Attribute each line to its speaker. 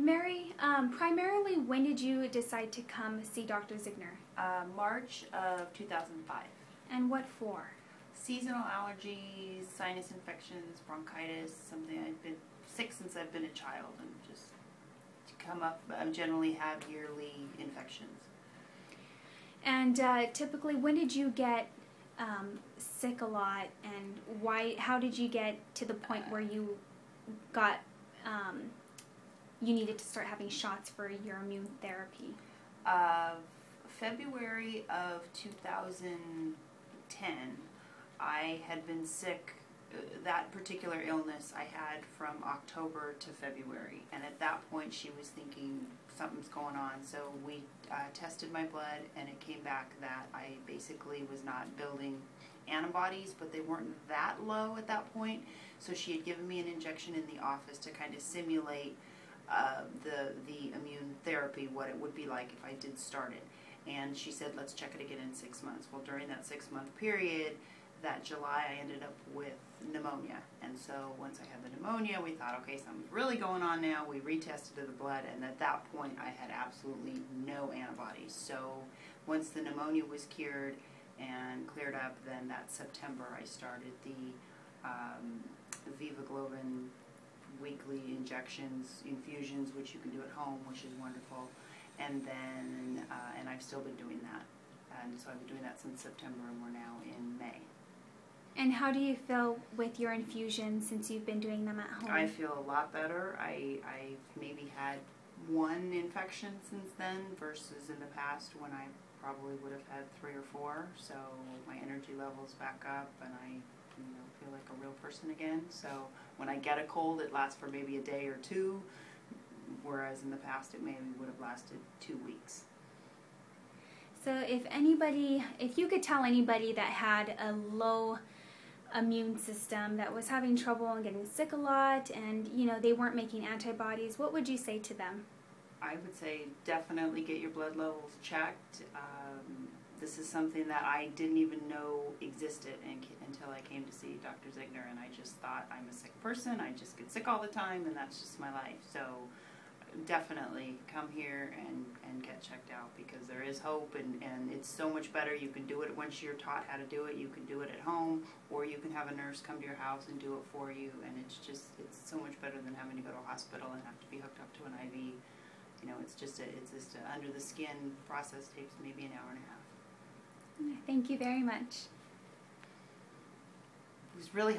Speaker 1: Mary, primarily when did you decide to come see Dr. Ziegner?
Speaker 2: March of 2005.
Speaker 1: And what for?
Speaker 2: Seasonal allergies, sinus infections, bronchitis, something I've been sick since I've been a child, and just to come up, I generally have yearly infections.
Speaker 1: And typically, when did you get sick a lot, and why? How did you get to the point where you got you needed to start having shots for your immune therapy?
Speaker 2: February of 2010, I had been sick. That particular illness I had from October to February, and at that point she was thinking something's going on, so we tested my blood, and it came back that I basically was not building antibodies, but they weren't that low at that point, so she had given me an injection in the office to kind of simulate the immune therapy, what it would be like if I did start it. And she said, let's check it again in 6 months. Well, during that 6-month period, that July, I ended up with pneumonia. And so once I had the pneumonia, we thought, okay, something's really going on now. We retested the blood, and at that point, I had absolutely no antibodies. So once the pneumonia was cured and cleared up, then that September, I started the Vivaglobin weekly infusions, which you can do at home, which is wonderful. And then, and I've still been doing that. And so I've been doing that since September, and we're now in May.
Speaker 1: And how do you feel with your infusions since you've been doing them at home?
Speaker 2: I feel a lot better. I've maybe had one infection since then versus in the past when I probably would have had 3 or 4. So my energy level's back up, and I feel like a real person again. So when I get a cold, it lasts for maybe a day or 2, whereas in the past it maybe would have lasted 2 weeks.
Speaker 1: So if you could tell anybody that had a low immune system, that was having trouble and getting sick a lot, and they weren't making antibodies, what would you say to them?
Speaker 2: I would say definitely get your blood levels checked. This is something that I didn't even know existed until I came to see Dr. Ziegner, and I just thought, I'm a sick person, I just get sick all the time, and that's just my life. So definitely come here and get checked out, because there is hope, and it's so much better. You can do it once you're taught how to do it. You can do it at home, or you can have a nurse come to your house and do it for you, and it's so much better than having to go to a hospital and have to be hooked up to an IV. It's just a under the skin process, takes maybe an hour and a half.
Speaker 1: Thank you very much.
Speaker 2: It was really